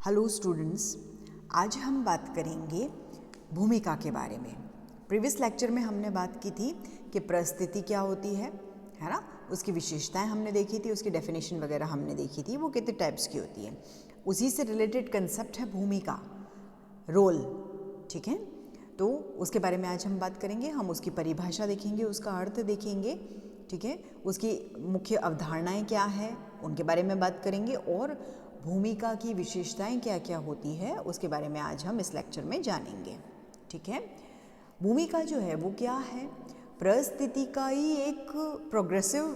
Hello students, आज हम बात करेंगे भूमिका के बारे में। प्रीवियस लेक्चर में हमने बात की थी कि परिस्थिति क्या होती है ना, उसकी विशेषताएं हमने देखी थी, उसकी डेफिनेशन वगैरह हमने देखी थी, वो कितने टाइप्स की होती है। उसी से रिलेटेड कंसेप्ट है भूमिका, रोल। ठीक है, तो उसके बारे में आज हम बात करेंगे। हम उसकी परिभाषा देखेंगे, उसका अर्थ देखेंगे। ठीक है, उसकी मुख्य अवधारणाएं क्या है उनके बारे में बात करेंगे, और भूमिका की विशेषताएं क्या क्या होती है उसके बारे में आज हम इस लेक्चर में जानेंगे। ठीक है, भूमिका जो है वो क्या है, परिस्थिति का ही एक प्रोग्रेसिव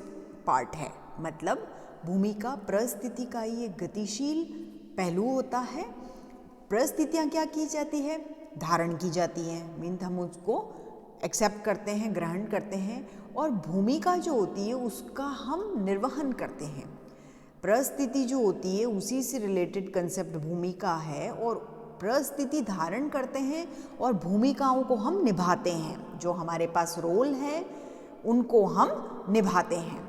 पार्ट है। मतलब भूमिका परिस्थिति का ही एक गतिशील पहलू होता है। परिस्थितियाँ क्या की जाती है, धारण की जाती हैं, मीन्स हम उसको एक्सेप्ट करते हैं, ग्रहण करते हैं, और भूमिका जो होती है उसका हम निर्वहन करते हैं। परिस्थिति जो होती है उसी से रिलेटेड कंसेप्ट भूमिका है, और परिस्थिति धारण करते हैं और भूमिकाओं को हम निभाते हैं। जो हमारे पास रोल है उनको हम निभाते हैं।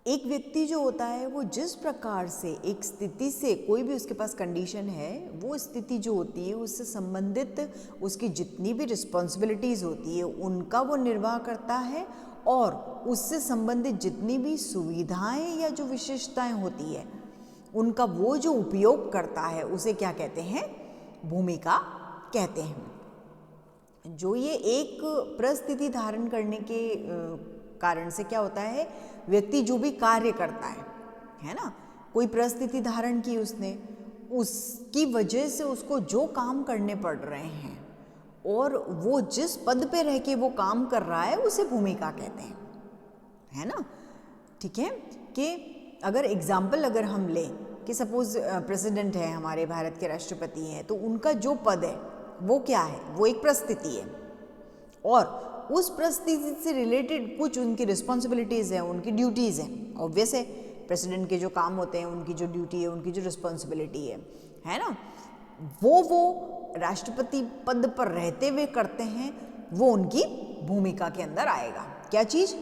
एक व्यक्ति जो होता है वो जिस प्रकार से एक स्थिति से, कोई भी उसके पास कंडीशन है, वो स्थिति जो होती है उससे संबंधित उसकी जितनी भी रिस्पॉन्सिबिलिटीज़ होती है उनका वो निर्वाह करता है, और उससे संबंधित जितनी भी सुविधाएं या जो विशेषताएं होती है उनका वो जो उपयोग करता है उसे क्या कहते हैं, भूमिका कहते हैं। जो ये एक परिस्थिति धारण करने के कारण से क्या होता है, व्यक्ति जो भी कार्य करता है ना, कोई परिस्थिति धारण की उसने, उसकी वजह से उसको जो काम करने पड़ रहे हैं और वो जिस पद पे रह के वो काम कर रहा है उसे भूमिका कहते हैं, है ना। ठीक है, कि अगर एग्जाम्पल अगर हम लें कि सपोज प्रेसिडेंट है, हमारे भारत के राष्ट्रपति हैं, तो उनका जो पद है वो क्या है, वो एक परिस्थिति है, और उस परिस्थिति से रिलेटेड कुछ उनकी रिस्पॉन्सिबिलिटीज़ हैं, उनकी ड्यूटीज़ हैं। ऑब्वियस है, प्रेसिडेंट के जो काम होते हैं, उनकी जो ड्यूटी है, उनकी जो रिस्पॉन्सिबिलिटी है ना, वो राष्ट्रपति पद पर रहते हुए करते हैं, वो उनकी भूमिका के अंदर आएगा। क्या चीज़,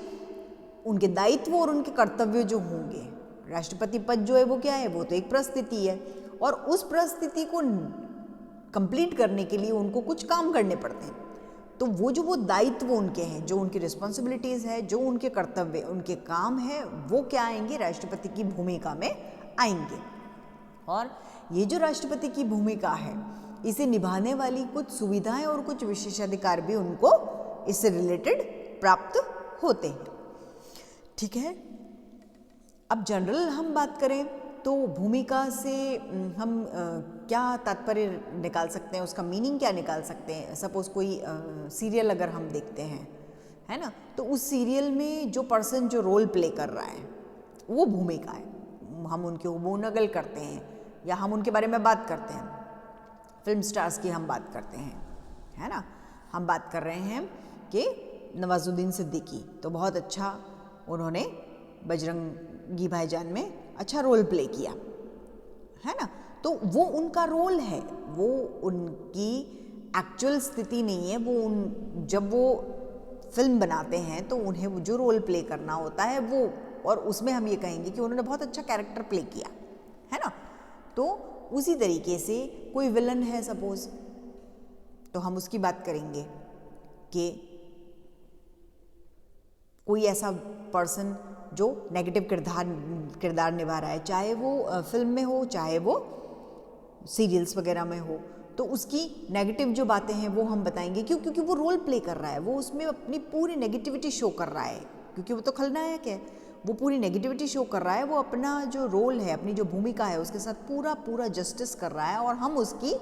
उनके दायित्व और उनके कर्तव्य जो होंगे। राष्ट्रपति पद जो है वो क्या है, वो तो एक परिस्थिति है, और उस परिस्थिति को कंप्लीट करने के लिए उनको कुछ काम करने पड़ते हैं। तो वो दायित्व उनके हैं, जो उनकी रिस्पॉन्सिबिलिटीज़ है, जो उनके कर्तव्य, उनके काम है, वो क्या आएंगे, राष्ट्रपति की भूमिका में आएंगे। और ये जो राष्ट्रपति की भूमिका है, इसे निभाने वाली कुछ सुविधाएं और कुछ विशेषाधिकार भी उनको इससे रिलेटेड प्राप्त होते हैं। ठीक है, अब जनरल हम बात करें तो भूमिका से हम क्या तात्पर्य निकाल सकते हैं, उसका मीनिंग क्या निकाल सकते हैं। सपोज कोई सीरियल अगर हम देखते हैं, है ना, तो उस सीरियल में जो पर्सन जो रोल प्ले कर रहा है वो भूमिका है। हम उनकी हुबहू नकल करते हैं या हम उनके बारे में बात करते हैं। फिल्म स्टार्स की हम बात करते हैं, है ना, हम बात कर रहे हैं कि नवाजुद्दीन सिद्दीकी, तो बहुत अच्छा उन्होंने बजरंगी भाईजान में अच्छा रोल प्ले किया, है ना। तो वो उनका रोल है, वो उनकी एक्चुअल स्थिति नहीं है। वो जब वो फिल्म बनाते हैं तो उन्हें जो रोल प्ले करना होता है वो, और उसमें हम ये कहेंगे कि उन्होंने बहुत अच्छा कैरेक्टर प्ले किया, है ना। तो उसी तरीके से कोई विलन है सपोज, तो हम उसकी बात करेंगे कि कोई ऐसा पर्सन जो नेगेटिव किरदार निभा रहा है, चाहे वो फिल्म में हो, चाहे वो सीरियल्स वगैरह में हो, तो उसकी नेगेटिव जो बातें हैं वो हम बताएंगे। क्यों? क्योंकि वो रोल प्ले कर रहा है, वो उसमें अपनी पूरी नेगेटिविटी शो कर रहा है, क्योंकि वो तो खलनायक है, वो पूरी नेगेटिविटी शो कर रहा है, वो अपना जो रोल है, अपनी जो भूमिका है उसके साथ पूरा जस्टिस कर रहा है, और हम उसकी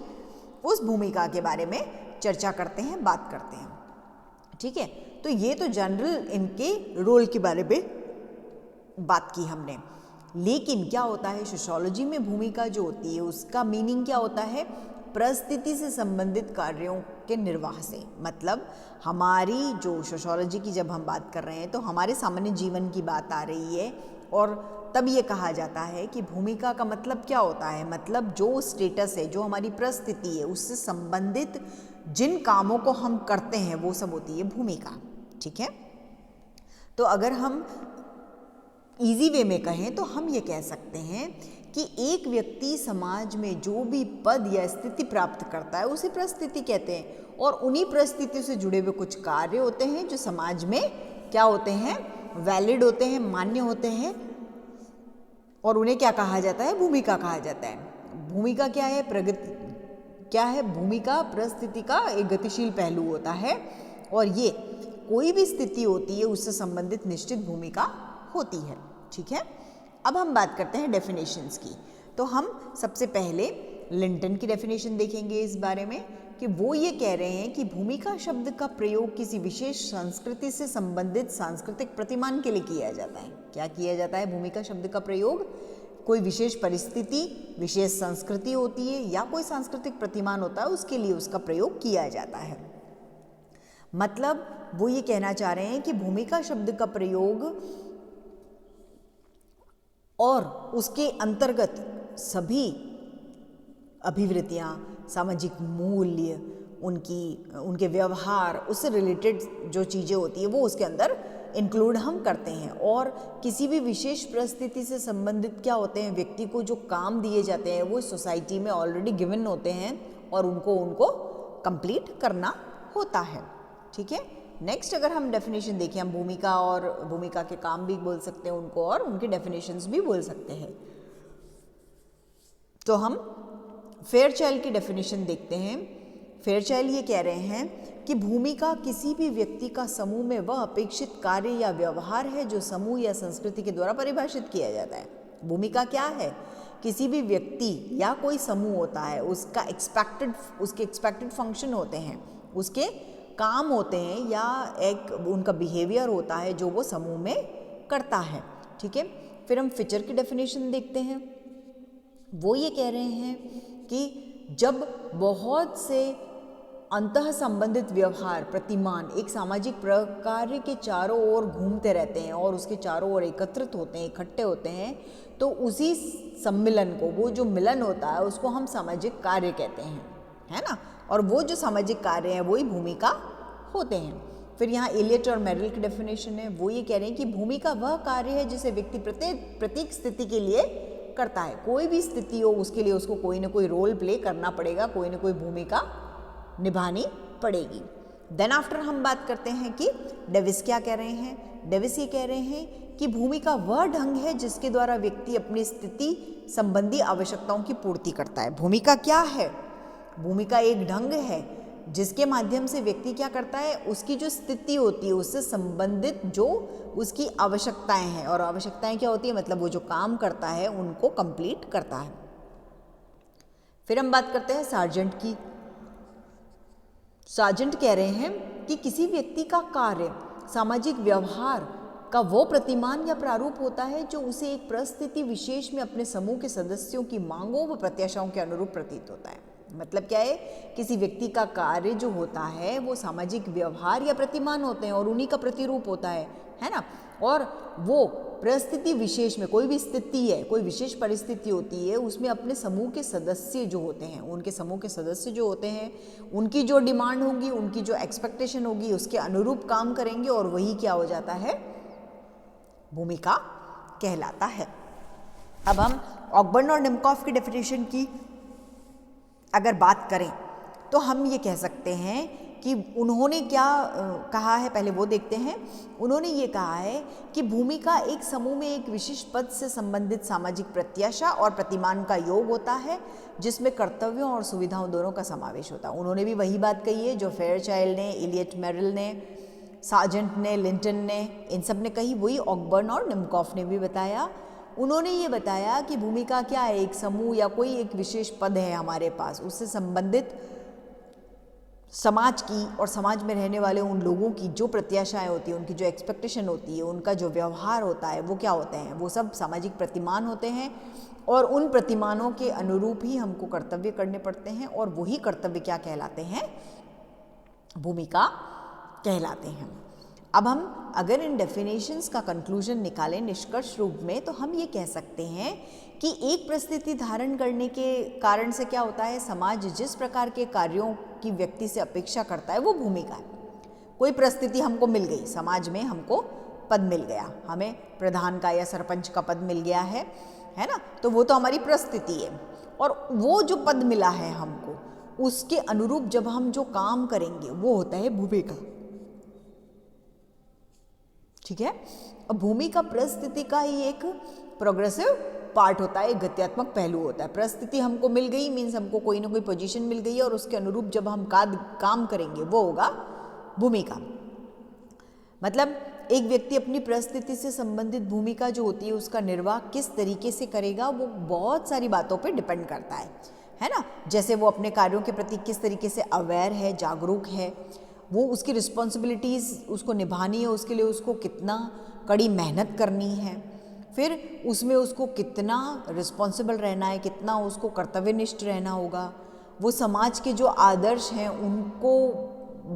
उस भूमिका के बारे में चर्चा करते हैं, बात करते हैं। ठीक है, तो ये तो जनरल इनके रोल के बारे में बात की हमने। लेकिन क्या होता है, सोशियोलॉजी में भूमिका जो होती है उसका मीनिंग क्या होता है, परिस्थिति से संबंधित कार्यों के निर्वाह से। मतलब हमारी जो सोशियोलॉजी की जब हम बात कर रहे हैं तो हमारे सामान्य जीवन की बात आ रही है, और तब ये कहा जाता है कि भूमिका का मतलब क्या होता है, मतलब जो स्टेटस है, जो हमारी परिस्थिति है, उससे संबंधित जिन कामों को हम करते हैं वो सब होती है भूमिका। ठीक है, तो अगर हम इजी वे में कहें तो हम ये कह सकते हैं कि एक व्यक्ति समाज में जो भी पद या स्थिति प्राप्त करता है उसे परिस्थिति कहते हैं, और उन्हीं परिस्थितियों से जुड़े हुए कुछ कार्य होते हैं जो समाज में क्या होते हैं, वैलिड होते हैं, मान्य होते हैं, और उन्हें क्या कहा जाता है, भूमिका कहा जाता है। भूमिका क्या है, प्रगति क्या है, भूमिका परिस्थिति का एक गतिशील पहलू होता है, और ये कोई भी स्थिति होती है उससे संबंधित निश्चित भूमिका होती है। ठीक है, अब हम बात करते हैं डेफिनेशंस की। तो हम सबसे पहले लिंटन की डेफिनेशन देखेंगे इस बारे में कि वो ये कह रहे हैं कि भूमिका शब्द का प्रयोग किसी विशेष संस्कृति से संबंधित सांस्कृतिक प्रतिमान के लिए किया जाता है। क्या किया जाता है, भूमिका शब्द का प्रयोग कोई विशेष परिस्थिति, विशेष संस्कृति होती है या कोई सांस्कृतिक प्रतिमान होता है उसके लिए उसका प्रयोग किया जाता है। मतलब वो ये कहना चाह रहे हैं कि भूमिका शब्द का प्रयोग और उसके अंतर्गत सभी अभिवृत्तियाँ, सामाजिक मूल्य, उनके व्यवहार, उससे रिलेटेड जो चीज़ें होती है वो उसके अंदर इंक्लूड हम करते हैं। और किसी भी विशेष परिस्थिति से संबंधित क्या होते हैं, व्यक्ति को जो काम दिए जाते हैं वो सोसाइटी में ऑलरेडी गिवन होते हैं और उनको कंप्लीट करना होता है। ठीक है, नेक्स्ट अगर हम डेफिनेशन देखें, हम भूमिका और भूमिका के काम भी बोल सकते हैं उनको, और उनके डेफिनेशंस भी बोल सकते हैं। तो हम फेयरचाइल्ड की डेफिनेशन देखते हैं। फेयरचाइल्ड ये कह रहे हैं कि भूमिका किसी भी व्यक्ति का समूह में वह अपेक्षित कार्य या व्यवहार है जो समूह या संस्कृति के द्वारा परिभाषित किया जाता है। भूमिका क्या है, किसी भी व्यक्ति या कोई समूह होता है उसके एक्सपेक्टेड फंक्शन होते हैं, उसके काम होते हैं या एक उनका बिहेवियर होता है जो वो समूह में करता है। ठीक है, फिर हम फीचर की डेफिनेशन देखते हैं। वो ये कह रहे हैं कि जब बहुत से अंतः संबंधित व्यवहार प्रतिमान एक सामाजिक प्रकार्य के चारों ओर घूमते रहते हैं और उसके चारों ओर एकत्रित होते हैं, इकट्ठे होते हैं, तो उसी सम्मिलन को, वो जो मिलन होता है उसको हम सामाजिक कार्य कहते हैं, है ना। और वो जो सामाजिक कार्य हैं वही भूमिका होते हैं। फिर यहाँ एलियट और मेरिल की डेफिनेशन है। वो ये कह रहे हैं कि भूमिका वह कार्य है जिसे व्यक्ति प्रत्येक स्थिति के लिए करता है। कोई भी स्थिति हो उसके लिए उसको कोई ना कोई रोल प्ले करना पड़ेगा, कोई ना कोई भूमिका निभानी पड़ेगी। देन आफ्टर हम बात करते हैं कि डेविस क्या कह रहे हैं। डेविस ये कह रहे हैं कि भूमिका वह ढंग है जिसके द्वारा व्यक्ति अपनी स्थिति संबंधी आवश्यकताओं की पूर्ति करता है। भूमिका क्या है, भूमिका एक ढंग है जिसके माध्यम से व्यक्ति क्या करता है, उसकी जो स्थिति होती है उससे संबंधित जो उसकी आवश्यकताएं हैं, और आवश्यकताएं क्या होती है, मतलब वो जो काम करता है उनको कंप्लीट करता है। फिर हम बात करते हैं सार्जेंट की। सार्जेंट कह रहे हैं कि किसी व्यक्ति का कार्य सामाजिक व्यवहार का वो प्रतिमान या प्रारूप होता है जो उसे एक परिस्थिति विशेष में अपने समूह के सदस्यों की मांगों व प्रत्याशाओं के अनुरूप प्रतीत होता है। मतलब क्या है, किसी व्यक्ति का कार्य जो होता है वो सामाजिक व्यवहार या प्रतिमान होते हैं और उन्हीं का प्रतिरूप होता है ना। और वो परिस्थिति विशेष में, कोई भी स्थिति है, कोई विशेष परिस्थिति होती है, उसमें अपने समूह के सदस्य जो होते हैं, उनके समूह के सदस्य जो होते हैं, उनकी जो डिमांड होगी, उनकी जो एक्सपेक्टेशन होगी, उसके अनुरूप काम करेंगे और वही क्या हो जाता है, भूमिका कहलाता है। अब हम ऑकबर्न और निमकॉफ की डेफिनेशन की अगर बात करें तो हम ये कह सकते हैं कि उन्होंने क्या कहा है, पहले वो देखते हैं। उन्होंने ये कहा है कि भूमिका एक समूह में एक विशिष्ट पद से संबंधित सामाजिक प्रत्याशा और प्रतिमान का योग होता है जिसमें कर्तव्यों और सुविधाओं दोनों का समावेश होता है। उन्होंने भी वही बात कही है जो फेयरचाइल्ड ने, एलियट मेरिल ने, सार्जेंट ने, लिंटन ने, इन सब ने कही, वही ऑकबर्न और निमकॉफ ने भी बताया। उन्होंने ये बताया कि भूमिका क्या है, एक समूह या कोई एक विशेष पद है हमारे पास, उससे संबंधित समाज की और समाज में रहने वाले उन लोगों की जो प्रत्याशाएं होती हैं, उनकी जो एक्सपेक्टेशन होती है, उनका जो व्यवहार होता है, वो क्या होते हैं, वो सब सामाजिक प्रतिमान होते हैं और उन प्रतिमानों के अनुरूप ही हमको कर्तव्य करने पड़ते हैं और वही कर्तव्य क्या कहलाते हैं, भूमिका कहलाते हैं। अब हम अगर इन डेफिनेशंस का कंक्लूजन निकालें निष्कर्ष रूप में, तो हम ये कह सकते हैं कि एक परिस्थिति धारण करने के कारण से क्या होता है, समाज जिस प्रकार के कार्यों की व्यक्ति से अपेक्षा करता है वो भूमिका है। कोई परिस्थिति हमको मिल गई, समाज में हमको पद मिल गया, हमें प्रधान का या सरपंच का पद मिल गया है, है ना, तो वो तो हमारी परिस्थिति है। और वो जो पद मिला है हमको, उसके अनुरूप जब हम जो काम करेंगे वो होता है भूमिका। ठीक है। अब भूमिका परिस्थिति का ही एक प्रोग्रेसिव पार्ट होता है, एक गत्यात्मक पहलू होता है। परिस्थिति हमको मिल गई मीन्स हमको कोई ना कोई पोजीशन मिल गई है, और उसके अनुरूप जब हम काम करेंगे वो होगा भूमिका। मतलब एक व्यक्ति अपनी परिस्थिति से संबंधित भूमिका जो होती है उसका निर्वाह किस तरीके से करेगा, वो बहुत सारी बातों पे डिपेंड करता है ना। जैसे वो अपने कार्यों के प्रति किस तरीके से अवेयर है, जागरूक है, वो उसकी रिस्पॉन्सिबिलिटीज़ उसको निभानी है, उसके लिए उसको कितना कड़ी मेहनत करनी है, फिर उसमें उसको कितना रिस्पॉन्सिबल रहना है, कितना उसको कर्तव्यनिष्ठ रहना होगा, वो समाज के जो आदर्श हैं उनको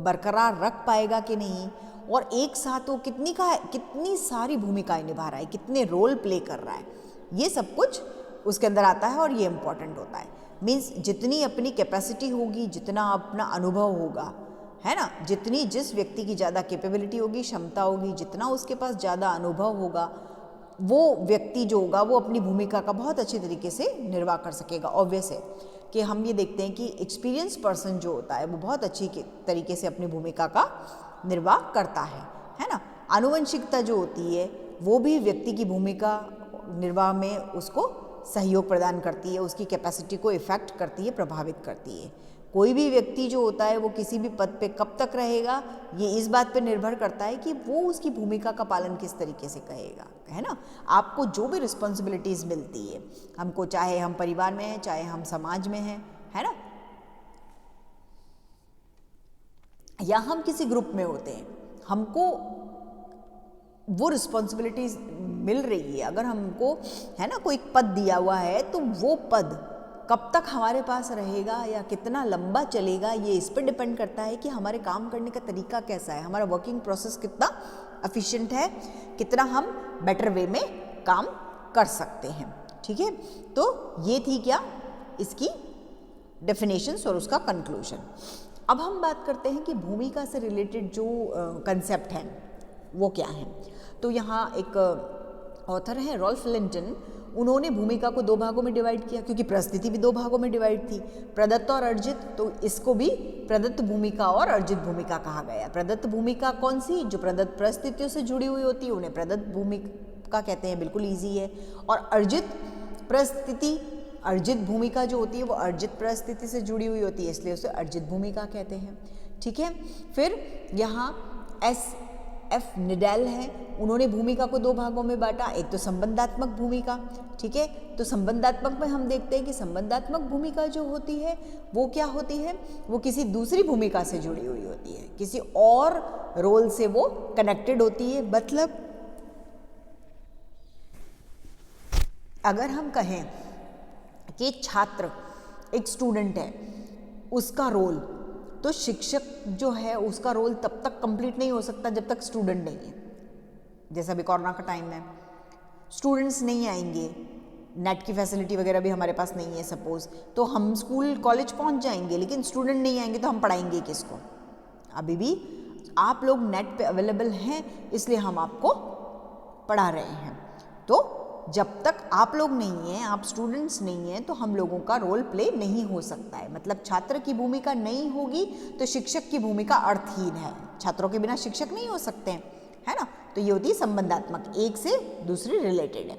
बरकरार रख पाएगा कि नहीं, और एक साथ वो कितनी सारी भूमिकाएं निभा रहा है, कितने रोल प्ले कर रहा है, ये सब कुछ उसके अंदर आता है और ये इम्पॉर्टेंट होता है। मीन्स जितनी अपनी कैपेसिटी होगी, जितना अपना अनुभव होगा, है ना, जिस व्यक्ति की ज़्यादा कैपेबिलिटी होगी, क्षमता होगी, जितना उसके पास ज़्यादा अनुभव होगा, वो व्यक्ति जो होगा वो अपनी भूमिका का बहुत अच्छे तरीके से निर्वाह कर सकेगा। ऑब्वियस है कि हम ये देखते हैं कि एक्सपीरियंस पर्सन जो होता है वो बहुत अच्छी तरीके से अपनी भूमिका का निर्वाह करता है ना। आनुवंशिकता जो होती है वो भी व्यक्ति की भूमिका निर्वाह में उसको सहयोग प्रदान करती है, उसकी कैपेसिटी को इफेक्ट करती है, प्रभावित करती है। कोई भी व्यक्ति जो होता है वो किसी भी पद पे कब तक रहेगा, ये इस बात पे निर्भर करता है कि वो उसकी भूमिका का पालन किस तरीके से करेगा, है ना। आपको जो भी रिस्पॉन्सिबिलिटीज़ मिलती है हमको, चाहे हम परिवार में हैं, चाहे हम समाज में हैं, है ना, या हम किसी ग्रुप में होते हैं, हमको वो रिस्पॉन्सिबिलिटीज मिल रही है। अगर हमको, है ना, कोई पद दिया हुआ है तो वो पद कब तक हमारे पास रहेगा या कितना लंबा चलेगा, ये इस पर डिपेंड करता है कि हमारे काम करने का तरीका कैसा है, हमारा वर्किंग प्रोसेस कितना एफिशिएंट है, कितना हम बेटर वे में काम कर सकते हैं। ठीक है, तो ये थी क्या इसकी डेफिनेशंस और उसका कंक्लूजन। अब हम बात करते हैं कि भूमिका से रिलेटेड जो कंसेप्ट हैं वो क्या हैं। तो यहाँ एक ऑथर है रॉल्फ लिंटन, उन्होंने भूमिका को दो भागों में डिवाइड किया, क्योंकि परिस्थिति भी दो भागों में डिवाइड थी, प्रदत्त और अर्जित। तो इसको भी प्रदत्त भूमिका और अर्जित भूमिका कहा गया। प्रदत्त भूमिका कौन सी, जो प्रदत्त परिस्थितियों से जुड़ी हुई होती है उन्हें प्रदत्त भूमिका कहते हैं, बिल्कुल ईजी है। और अर्जित भूमिका जो होती है वो अर्जित परिस्थिति से जुड़ी हुई होती है, इसलिए उसे अर्जित भूमिका कहते हैं। ठीक है, फिर यहाँ एफ निडेल है, उन्होंने भूमिका को दो भागों में बांटा, एक तो संबंधात्मक भूमिका। ठीक है, तो संबंधात्मक में हम देखते हैं कि संबंधात्मक भूमिका जो होती है वो क्या होती है, वो किसी दूसरी भूमिका से जुड़ी हुई होती है, किसी और रोल से वो कनेक्टेड होती है। मतलब अगर हम कहें कि छात्र एक स्टूडेंट है, उसका रोल, तो शिक्षक जो है उसका रोल तब तक कंप्लीट नहीं हो सकता जब तक स्टूडेंट नहीं है। जैसा अभी कोरोना का टाइम है, स्टूडेंट्स नहीं आएंगे, नेट की फैसिलिटी वगैरह भी हमारे पास नहीं है सपोज, तो हम स्कूल कॉलेज पहुंच जाएंगे लेकिन स्टूडेंट नहीं आएंगे तो हम पढ़ाएंगे किसको। अभी भी आप लोग नेट पे अवेलेबल हैं इसलिए हम आपको पढ़ा रहे हैं। तो जब तक आप लोग नहीं हैं, आप स्टूडेंट्स नहीं हैं, तो हम लोगों का रोल प्ले नहीं हो सकता है। मतलब छात्र की भूमिका नहीं होगी तो शिक्षक की भूमिका अर्थहीन है। छात्रों के बिना शिक्षक नहीं हो सकते हैं, है ना। तो ये होती है संबंधात्मक, एक से दूसरी रिलेटेड है।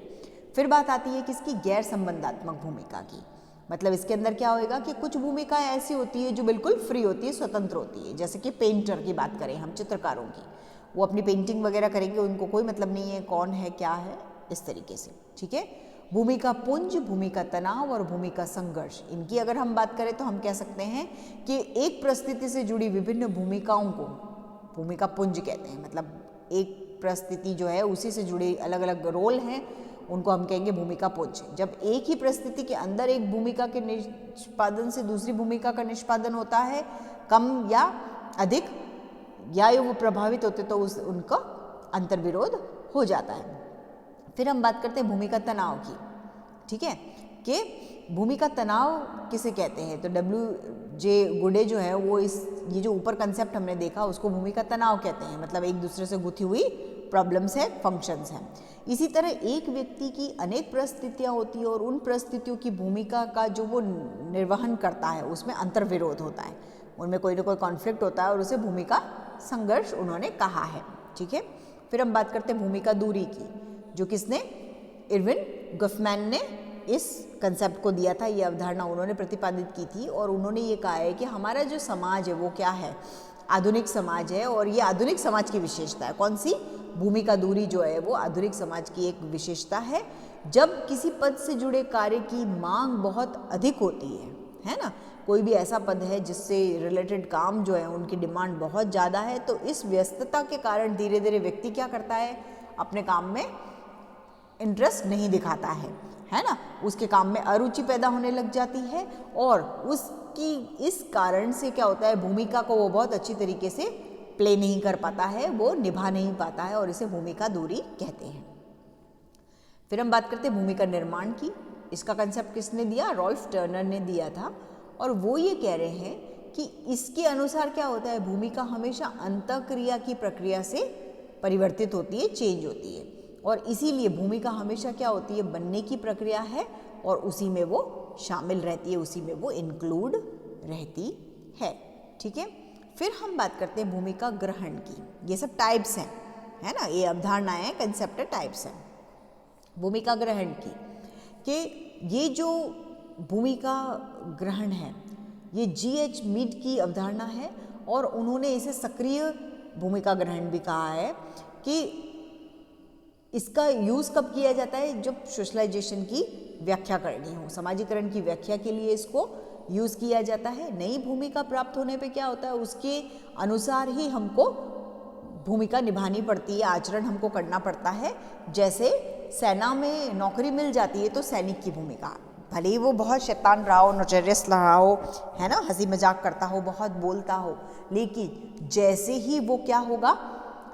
फिर बात आती है किसकी, गैर संबंधात्मक भूमिका की। मतलब इसके अंदर क्या होएगा कि कुछ भूमिकाएं ऐसी होती है जो बिल्कुल फ्री होती है, स्वतंत्र होती है। जैसे कि पेंटर की बात करें हम, चित्रकारों की, वो अपनी पेंटिंग वगैरह करेंगे, उनको कोई मतलब नहीं है कौन है क्या है, इस तरीके से। ठीक है, भूमिका पुंज, भूमिका तनाव और भूमिका संघर्ष, इनकी अगर हम बात करें तो हम कह सकते हैं कि एक परिस्थिति से जुड़ी विभिन्न भूमिकाओं को भूमिका पुंज कहते हैं। मतलब एक परिस्थिति जो है उसी से जुड़े अलग अलग रोल हैं, उनको हम कहेंगे भूमिका पुंज। जब एक ही परिस्थिति के अंदर एक भूमिका के निष्पादन से दूसरी भूमिका का निष्पादन होता है, कम या अधिक, या वो प्रभावित होते तो उनका अंतर्विरोध हो जाता है। फिर हम बात करते हैं भूमिका तनाव की। ठीक है, कि भूमिका तनाव किसे कहते हैं, तो WJ गुडे जो है वो ये जो ऊपर कंसेप्ट हमने देखा उसको भूमिका तनाव कहते हैं। मतलब एक दूसरे से गुथी हुई प्रॉब्लम्स है, फंक्शंस हैं। इसी तरह एक व्यक्ति की अनेक परिस्थितियाँ होती हैं और उन परिस्थितियों की भूमिका का जो वो निर्वहन करता है उसमें अंतर्विरोध होता है, उनमें कोई ना कोई कॉन्फ्लिक्ट होता है और उसे भूमिका संघर्ष उन्होंने कहा है। ठीक है, फिर हम बात करते हैं भूमिका दूरी की, जो किसने, इरविन गॉफमैन ने इस कंसेप्ट को दिया था, ये अवधारणा उन्होंने प्रतिपादित की थी और उन्होंने ये कहा है कि हमारा जो समाज है वो क्या है, आधुनिक समाज है और ये आधुनिक समाज की विशेषता है। कौन सी, भूमिका दूरी जो है वो आधुनिक समाज की एक विशेषता है। जब किसी पद से जुड़े कार्य की मांग बहुत अधिक होती है ना, कोई भी ऐसा पद है जिससे रिलेटेड काम जो है उनकी डिमांड बहुत ज़्यादा है, तो इस व्यस्तता के कारण धीरे धीरे व्यक्ति क्या करता है, अपने काम में इंटरेस्ट नहीं दिखाता है ना, उसके काम में अरुचि पैदा होने लग जाती है और उसकी इस कारण से क्या होता है, भूमिका को वो बहुत अच्छी तरीके से प्ले नहीं कर पाता है, वो निभा नहीं पाता है और इसे भूमिका दूरी कहते हैं। फिर हम बात करते हैं भूमिका निर्माण की। इसका कंसेप्ट किसने दिया, रॉल्फ टर्नर ने दिया था और वो ये कह रहे हैं कि इसके अनुसार क्या होता है, भूमिका हमेशा अंतःक्रिया की प्रक्रिया से परिवर्तित होती है, चेंज होती है और इसीलिए भूमिका हमेशा क्या होती है, बनने की प्रक्रिया है और उसी में वो शामिल रहती है, उसी में वो इंक्लूड रहती है। ठीक है, फिर हम बात करते हैं भूमिका ग्रहण की। ये सब टाइप्स हैं, है ना, ये अवधारणाएं हैं, कंसेप्ट टाइप्स हैं भूमिका ग्रहण की, कि ये जो भूमिका ग्रहण है ये G.H. मीड की अवधारणा है और उन्होंने इसे सक्रिय भूमिका ग्रहण भी कहा है कि इसका यूज़ कब किया जाता है, जब सोशलाइजेशन की व्याख्या करनी हो, समाजीकरण की व्याख्या के लिए इसको यूज़ किया जाता है। नई भूमिका प्राप्त होने पे क्या होता है, उसके अनुसार ही हमको भूमिका निभानी पड़ती है, आचरण हमको करना पड़ता है। जैसे सेना में नौकरी मिल जाती है तो सैनिक की भूमिका, भले ही वो बहुत शैतान रहा हो, नोचरियस रहा हो, है ना, हंसी मजाक करता हो, बहुत बोलता हो, लेकिन जैसे ही वो क्या होगा,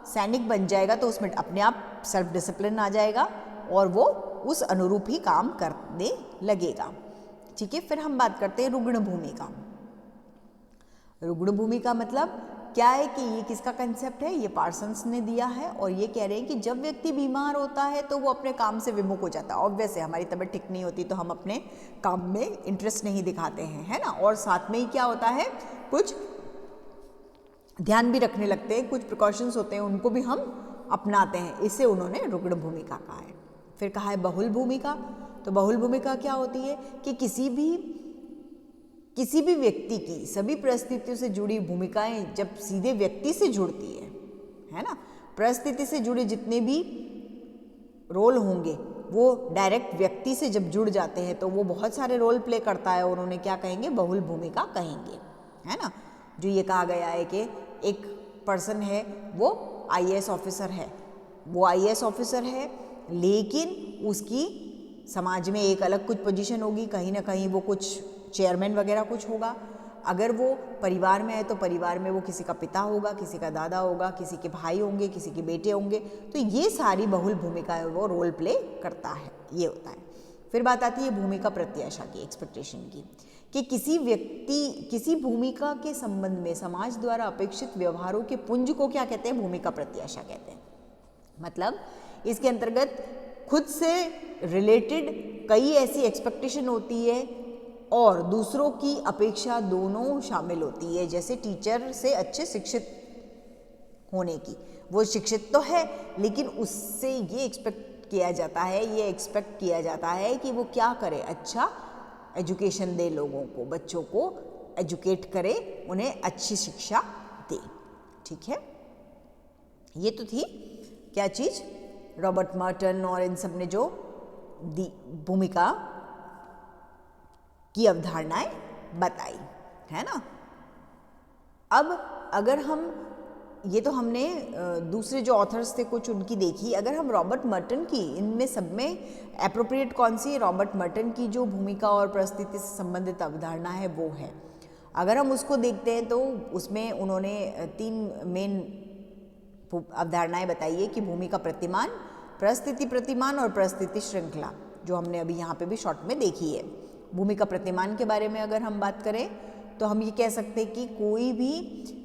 सैनिक बन जाएगा तो उसमें अपने आप सेल्फ डिसिप्लिन आ जाएगा और वो उस अनुरूप ही काम करने लगेगा। ठीक है, फिर हम बात करते हैं रुग्ण भूमिका। रुग्ण भूमिका मतलब क्या है कि ये किसका कंसेप्ट है, ये पार्सन्स ने दिया है और ये कह रहे हैं कि जब व्यक्ति बीमार होता है तो वो अपने काम से विमुख हो जाता है। ऑब्वियस है, हमारी तबीयत ठीक नहीं होती तो हम अपने काम में इंटरेस्ट नहीं दिखाते हैं, है ना, और साथ में ही क्या होता है, कुछ ध्यान भी रखने लगते हैं, कुछ प्रिकॉशंस होते हैं उनको भी हम अपनाते हैं, इसे उन्होंने रुग्ण भूमिका कहा है। फिर कहा है बहुल भूमिका। तो बहुल भूमिका क्या होती है कि किसी भी व्यक्ति की सभी परिस्थितियों से जुड़ी भूमिकाएं जब सीधे व्यक्ति से जुड़ती है ना, परिस्थिति से जुड़े जितने भी रोल होंगे वो डायरेक्ट व्यक्ति से जब जुड़ जाते हैं तो वो बहुत सारे रोल प्ले करता है और उन्हें क्या कहेंगे, बहुल भूमिका कहेंगे, है ना। जो ये कहा गया है कि एक पर्सन है वो IAS ऑफिसर है, वो IAS ऑफिसर है लेकिन उसकी समाज में एक अलग कुछ पोजीशन होगी, कहीं ना कहीं वो कुछ चेयरमैन वगैरह कुछ होगा। अगर वो परिवार में है तो परिवार में वो किसी का पिता होगा, किसी का दादा होगा, किसी के भाई होंगे, किसी के बेटे होंगे, तो ये सारी बहुल भूमिकाएं वो रोल प्ले करता है, ये होता है। फिर बात आती है भूमिका प्रत्याशा की, एक्सपेक्टेशन की, कि किसी भूमिका के संबंध में समाज द्वारा अपेक्षित व्यवहारों के पुंज को क्या कहते हैं, भूमिका प्रत्याशा कहते हैं। मतलब इसके अंतर्गत खुद से रिलेटेड कई ऐसी एक्सपेक्टेशन होती है और दूसरों की अपेक्षा दोनों शामिल होती है। जैसे टीचर से अच्छे शिक्षित होने की, वो शिक्षित तो है लेकिन उससे ये एक्सपेक्ट किया जाता है कि वो क्या करे, अच्छा एजुकेशन दे, लोगों को, बच्चों को एजुकेट करे, उन्हें अच्छी शिक्षा दे। ठीक है, ये तो थी क्या चीज़, रॉबर्ट मर्टन और इन सब ने जो भूमिका की अवधारणाएं बताई, है ना। अब अगर हम, ये तो हमने दूसरे जो ऑथर्स थे कुछ उनकी देखी, अगर हम रॉबर्ट मर्टन की, इनमें सब में एप्रोप्रिएट कौन सी, रॉबर्ट मर्टन की जो भूमिका और परिस्थिति से संबंधित अवधारणा है वो है। अगर हम उसको देखते हैं तो उसमें उन्होंने 3 मेन अवधारणाएं बताई है कि भूमिका प्रतिमान, परिस्थिति प्रतिमान और परिस्थिति श्रृंखला, जो हमने अभी यहाँ पे भी शॉर्ट में देखी है। भूमिका प्रतिमान के बारे में अगर हम बात करें तो हम ये कह सकते हैं कि कोई भी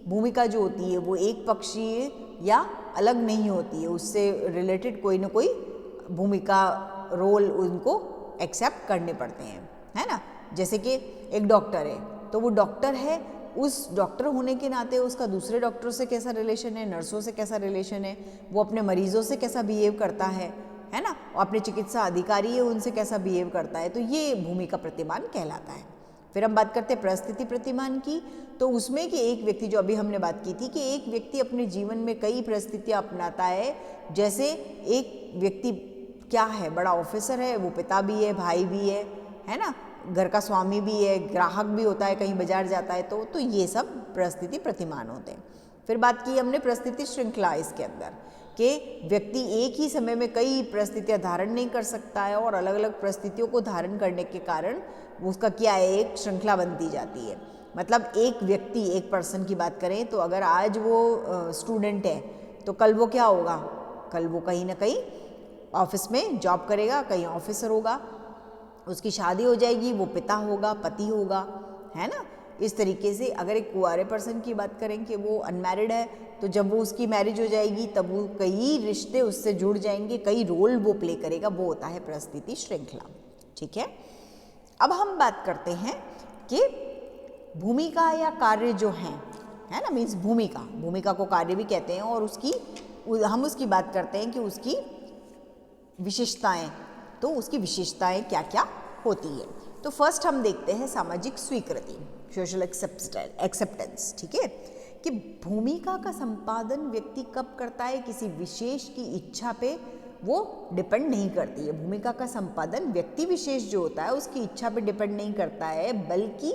भूमिका जो होती है वो एक पक्षीय या अलग नहीं होती है, उससे रिलेटेड कोई ना कोई भूमिका रोल उनको एक्सेप्ट करने पड़ते हैं, है ना। जैसे कि एक डॉक्टर है तो वो डॉक्टर है, उस डॉक्टर होने के नाते उसका दूसरे डॉक्टरों से कैसा रिलेशन है, नर्सों से कैसा रिलेशन है, वो अपने मरीजों से कैसा बिहेव करता है ना, और अपने चिकित्सा अधिकारी है उनसे कैसा बिहेव करता है, तो ये भूमिका प्रतिमान कहलाता है। फिर हम बात करते हैं परिस्थिति प्रतिमान की, तो उसमें कि एक व्यक्ति, जो अभी हमने बात की थी कि एक व्यक्ति अपने जीवन में कई परिस्थितियाँ अपनाता है। जैसे एक व्यक्ति क्या है, बड़ा ऑफिसर है, वो पिता भी है, भाई भी है ना, घर का स्वामी भी है, ग्राहक भी होता है, कहीं बाजार जाता है, तो ये सब परिस्थिति प्रतिमान होते हैं। फिर बात की हमने परिस्थिति श्रृंखला, इसके अंदर कि व्यक्ति एक ही समय में कई परिस्थितियां धारण नहीं कर सकता है और अलग अलग परिस्थितियों को धारण करने के कारण उसका क्या है, एक श्रृंखला बनती जाती है। मतलब एक व्यक्ति, एक पर्सन की बात करें तो अगर आज वो स्टूडेंट है तो कल वो क्या होगा, कल वो कहीं ना कहीं ऑफिस में जॉब करेगा, कहीं ऑफिसर होगा, उसकी शादी हो जाएगी, वो पिता होगा, पति होगा, है ना। इस तरीके से अगर एक कुंवारे पर्सन की बात करें कि वो अनमैरिड है, तो जब वो उसकी मैरिज हो जाएगी तब वो कई रिश्ते उससे जुड़ जाएंगे, कई रोल वो प्ले करेगा, वो होता है परिस्थिति श्रृंखला। ठीक है, अब हम बात करते हैं कि भूमिका या कार्य जो हैं, है ना, मीन्स भूमिका को कार्य भी कहते हैं, और हम उसकी बात करते हैं कि उसकी विशेषताएं, तो उसकी विशेषताएं क्या क्या होती है। तो फर्स्ट हम देखते हैं सामाजिक स्वीकृति, सोशल एक्सेप्टेंस। ठीक है, कि भूमिका का संपादन व्यक्ति कब करता है, किसी विशेष की इच्छा पे वो डिपेंड नहीं करती है। भूमिका का संपादन व्यक्ति विशेष जो होता है उसकी इच्छा पे डिपेंड नहीं करता है, बल्कि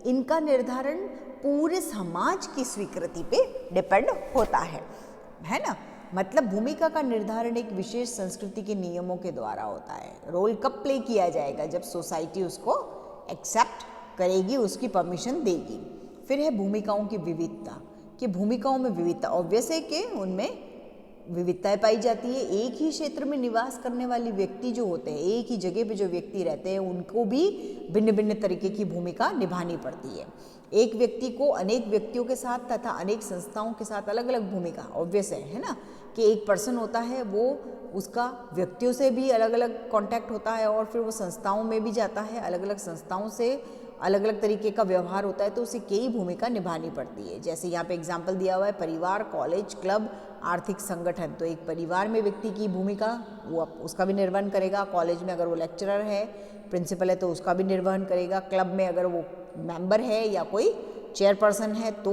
इनका निर्धारण पूरे समाज की स्वीकृति पे डिपेंड होता है ना। मतलब भूमिका का निर्धारण एक विशेष संस्कृति के नियमों के द्वारा होता है। रोल कब प्ले किया जाएगा, जब सोसाइटी उसको एक्सेप्ट करेगी, उसकी परमिशन देगी। फिर है भूमिकाओं की विविधता, कि भूमिकाओं में विविधता, ऑब्वियस है कि उनमें विविधताएं पाई जाती है। एक ही क्षेत्र में निवास करने वाले व्यक्ति जो होते हैं, एक ही जगह पे जो व्यक्ति रहते हैं, उनको भी भिन्न भिन्न तरीके की भूमिका निभानी पड़ती है। एक व्यक्ति को अनेक व्यक्तियों के साथ तथा अनेक संस्थाओं के साथ अलग अलग भूमिका, ऑब्वियस है ना, कि एक पर्सन होता है वो उसका व्यक्तियों से भी अलग अलग कांटेक्ट होता है, और फिर वो संस्थाओं में भी जाता है, अलग अलग संस्थाओं से अलग अलग तरीके का व्यवहार होता है, तो उसे कई भूमिका निभानी पड़ती है। जैसे यहाँ पे एग्जाम्पल दिया हुआ है, परिवार, कॉलेज, क्लब, आर्थिक संगठन। तो एक परिवार में व्यक्ति की भूमिका वो उसका भी निर्वहन करेगा, कॉलेज में अगर वो लेक्चरर है, प्रिंसिपल है तो उसका भी निर्वहन करेगा, क्लब में अगर वो मेंबर है या कोई चेयरपर्सन है तो,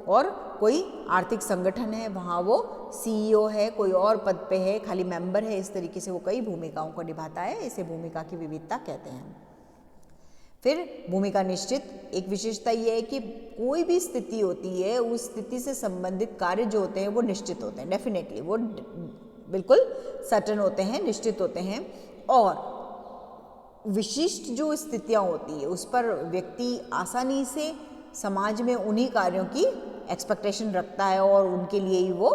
और कोई आर्थिक संगठन है वहाँ वो CEO है, कोई और पद पे है, खाली मेंबर है, इस तरीके से वो कई भूमिकाओं को निभाता है। इसे भूमिका की विविधता कहते हैं। फिर भूमिका निश्चित, एक विशेषता ये है कि कोई भी स्थिति होती है, उस स्थिति से संबंधित कार्य जो होते हैं वो निश्चित होते हैं, डेफिनेटली वो बिल्कुल सर्टेन होते हैं, निश्चित होते हैं। और विशिष्ट जो स्थितियाँ होती है उस पर व्यक्ति आसानी से समाज में उन्हीं कार्यों की एक्सपेक्टेशन रखता है और उनके लिए ही वो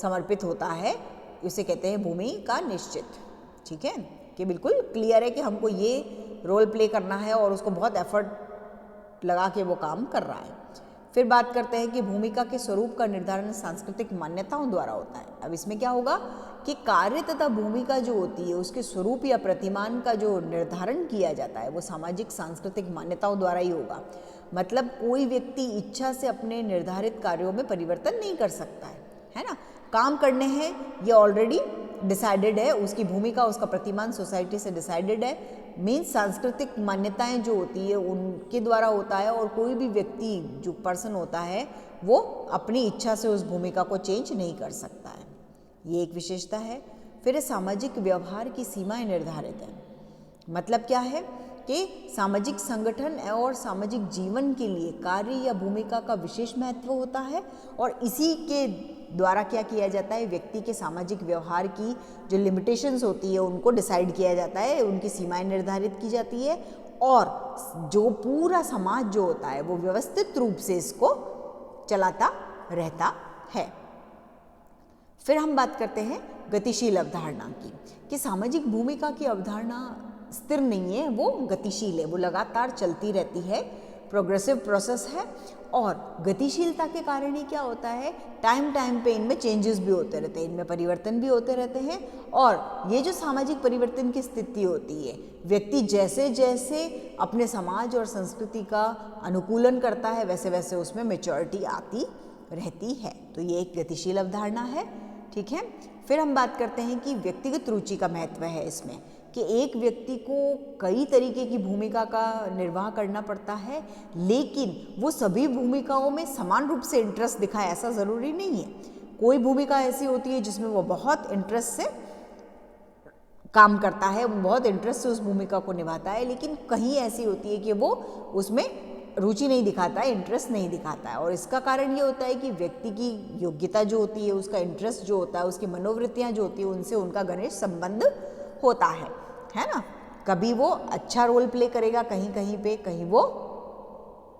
समर्पित होता है। इसे कहते हैं भूमिका निश्चित। ठीक है, कि बिल्कुल क्लियर है कि हमको ये रोल प्ले करना है और उसको बहुत एफर्ट लगा के वो काम कर रहा है। फिर बात करते हैं कि भूमिका के स्वरूप का निर्धारण सांस्कृतिक मान्यताओं द्वारा होता है। अब इसमें क्या होगा कि कार्य तथा भूमिका जो होती है उसके स्वरूप या प्रतिमान का जो निर्धारण किया जाता है वो सामाजिक सांस्कृतिक मान्यताओं द्वारा ही होगा। मतलब कोई व्यक्ति इच्छा से अपने निर्धारित कार्यों में परिवर्तन नहीं कर सकता है ना। काम करने हैं ये ऑलरेडी डिसाइडेड है, उसकी भूमिका, उसका प्रतिमान सोसाइटी से डिसाइडेड है। मीन्स सांस्कृतिक मान्यताएं जो होती है उनके द्वारा होता है, और कोई भी व्यक्ति जो पर्सन होता है वो अपनी इच्छा से उस भूमिका को चेंज नहीं कर सकता है। ये एक विशेषता है। फिर सामाजिक व्यवहार की सीमाएं निर्धारित हैं। मतलब क्या है कि सामाजिक संगठन और सामाजिक जीवन के लिए कार्य या भूमिका का विशेष महत्व होता है, और इसी के द्वारा क्या किया जाता है, व्यक्ति के सामाजिक व्यवहार की जो लिमिटेशंस होती है उनको डिसाइड किया जाता है, उनकी सीमाएं निर्धारित की जाती है, और जो पूरा समाज जो होता है वो व्यवस्थित रूप से इसको चलाता रहता है। फिर हम बात करते हैं गतिशील अवधारणा की, कि सामाजिक भूमिका की अवधारणा स्थिर नहीं है, वो गतिशील है, वो लगातार चलती रहती है। प्रोग्रेसिव प्रोसेस है। और गतिशीलता के कारण ही क्या होता है, टाइम पे इनमें चेंजेस भी होते रहते हैं, इनमें परिवर्तन भी होते रहते हैं। और ये जो सामाजिक परिवर्तन की स्थिति होती है, व्यक्ति जैसे जैसे अपने समाज और संस्कृति का अनुकूलन करता है वैसे वैसे उसमें मैच्योरिटी आती रहती है। तो ये एक गतिशील अवधारणा है, ठीक है। फिर हम बात करते हैं कि व्यक्तिगत रुचि का महत्व है इसमें, कि एक व्यक्ति को कई तरीके की भूमिका का निर्वाह करना पड़ता है, लेकिन वो सभी भूमिकाओं में समान रूप से इंटरेस्ट दिखाए ऐसा ज़रूरी नहीं है। कोई भूमिका ऐसी होती है जिसमें वो बहुत इंटरेस्ट से काम करता है, वो बहुत इंटरेस्ट से उस भूमिका को निभाता है, लेकिन कहीं ऐसी होती है कि वो उसमें रुचि नहीं दिखाता है, इंटरेस्ट नहीं दिखाता है। और इसका कारण ये होता है कि व्यक्ति की योग्यता जो होती है, उसका इंटरेस्ट जो होता है, उसकी मनोवृत्तियाँ जो होती है, उनसे उनका घनिष्ठ संबंध होता है ना। कभी वो अच्छा रोल प्ले करेगा कहीं कहीं पे, कहीं वो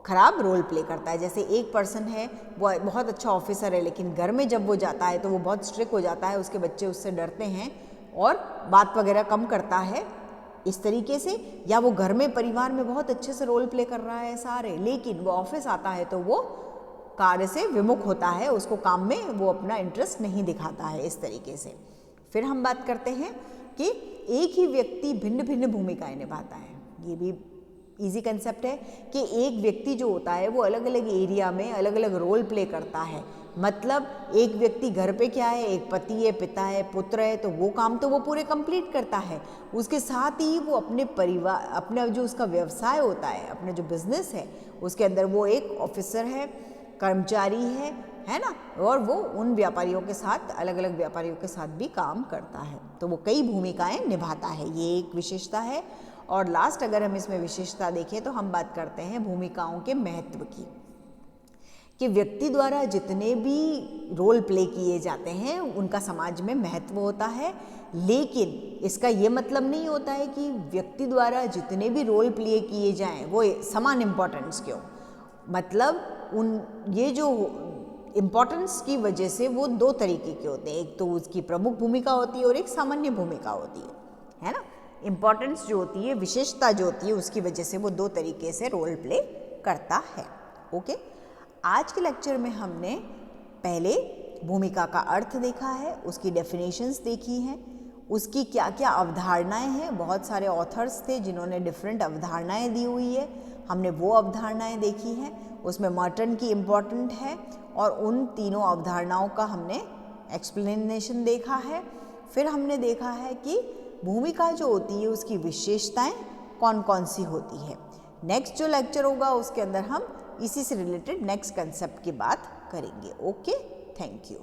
खराब रोल प्ले करता है। जैसे एक पर्सन है, वो बहुत अच्छा ऑफिसर है, लेकिन घर में जब वो जाता है तो वो बहुत स्ट्रिक्ट हो जाता है, उसके बच्चे उससे डरते हैं और बात वगैरह कम करता है इस तरीके से। या वो घर में परिवार में बहुत अच्छे से रोल प्ले कर रहा है सारे, लेकिन वो ऑफिस आता है तो वो कार्य से विमुख होता है, उसको काम में वो अपना इंटरेस्ट नहीं दिखाता है, इस तरीके से। फिर हम बात करते हैं कि एक ही व्यक्ति भिन्न भिन्न भूमिकाएं निभाता है। ये भी इजी कंसेप्ट है कि एक व्यक्ति जो होता है वो अलग अलग एरिया में अलग अलग रोल प्ले करता है। मतलब एक व्यक्ति घर पे क्या है, एक पति है, पिता है, पुत्र है, तो वो काम तो वो पूरे कंप्लीट करता है। उसके साथ ही वो अपने परिवार, अपना जो उसका व्यवसाय होता है, अपना जो बिजनेस है, उसके अंदर वो एक ऑफिसर है, कर्मचारी है ना। और वो उन व्यापारियों के साथ, अलग अलग व्यापारियों के साथ भी काम करता है, तो वो कई भूमिकाएं निभाता है। ये एक विशेषता है। और लास्ट अगर हम इसमें विशेषता देखें तो हम बात करते हैं भूमिकाओं के महत्व की, कि व्यक्ति द्वारा जितने भी रोल प्ले किए जाते हैं उनका समाज में महत्व होता है, लेकिन इसका ये मतलब नहीं होता है कि व्यक्ति द्वारा जितने भी रोल प्ले किए जाएं वो समान इम्पोर्टेंस क्यों। मतलब ये जो इम्पोर्टेंस की वजह से वो दो तरीके के होते हैं, एक तो उसकी प्रमुख भूमिका होती है और एक सामान्य भूमिका होती है ना। इम्पोर्टेंस जो होती है, विशेषता जो होती है, उसकी वजह से वो दो तरीके से रोल प्ले करता है। ओके, आज के लेक्चर में हमने पहले भूमिका का अर्थ देखा है, उसकी डेफिनेशंस देखी हैं, उसकी क्या क्या अवधारणाएं हैं। बहुत सारे ऑथर्स थे जिन्होंने डिफरेंट अवधारणाएं दी हुई है, हमने वो अवधारणाएं देखी हैं। उसमें मर्टन की इम्पॉर्टेंट है और उन तीनों अवधारणाओं का हमने एक्सप्लेनेशन देखा है। फिर हमने देखा है कि भूमिका जो होती है उसकी विशेषताएं कौन कौन सी होती है। नेक्स्ट जो लेक्चर होगा उसके अंदर हम इसी से रिलेटेड नेक्स्ट कंसेप्ट की बात करेंगे। Okay, thank you.